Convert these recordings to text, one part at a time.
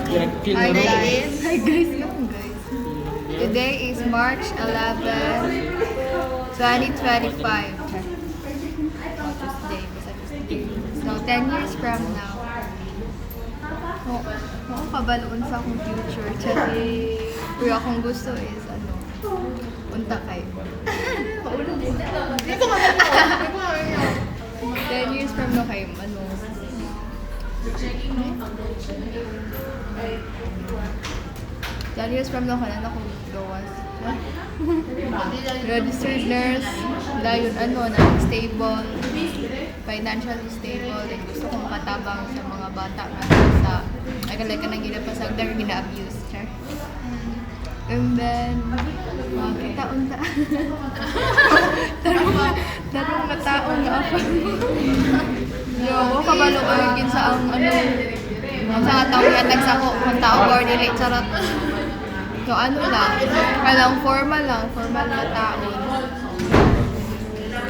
Hi guys. Hi guys, yung guys. Today is March 11, 2025. Tuesday. Basta Tuesday. So, 10 years from now. Ako kabaloon sa akong future. Kasi, pero akong gusto is, punta kayo. 10 years from now kayo, 10 years from now, kanan ako gawas. Registered nurse, dahil stable, financially stable, and gusto kong makatabang sa mga bata na sa, like ka nang ginapasag, dahil gina-abuse, char. And then, kita unta. Tarong na taon na ako. Yo, kabalo ko rin sa ang sa taong yatag sa ko, kung tao coordinate, charot. So lang, formal na taon.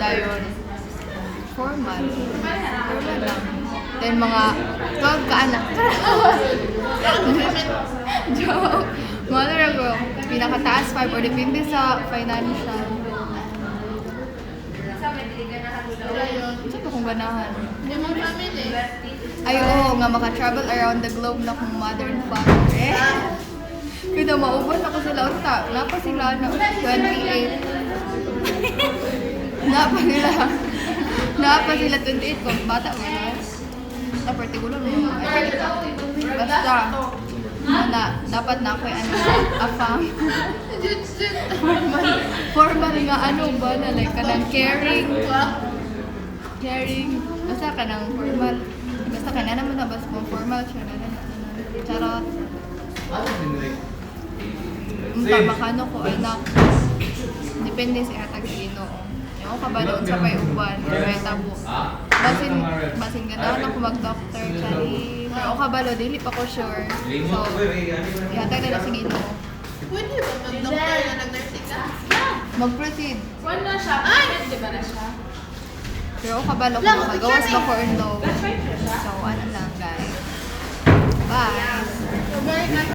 Dayon, formal lang. Then mga 12 ka-anak. Joke. Mga ko, pinakataas 5 or depende sa financial. Ito kung ganahan. Ay, oo, nga maka-travel around the globe na kung mother and father. Kaya maubos ako sila unta. Napa sila na 28. Napa sila 28 kung bata ko na. Sa particular mo. Basta. Dapat na ako afam. Formal nga ba na like kanang caring. Basta kanang formal. Basta ka na naman na basta kung formal siya na. Charot. Makano ko anak. Depende sa atag sa Ginoo. Ako kabaloon sa payuban, may tabo. Basin ganahan ako mag-doctor kani. Pero ako kabalo dili pa ko sure. So, ihatag na sa Ginoo. Pwede ba mag-doctor na nag-nursing ka? Mag-proceed. One na siya. Ay! Di ba na siya? Pero ako kabalo ko magawas ba ko or no. So, lang guys. Bye!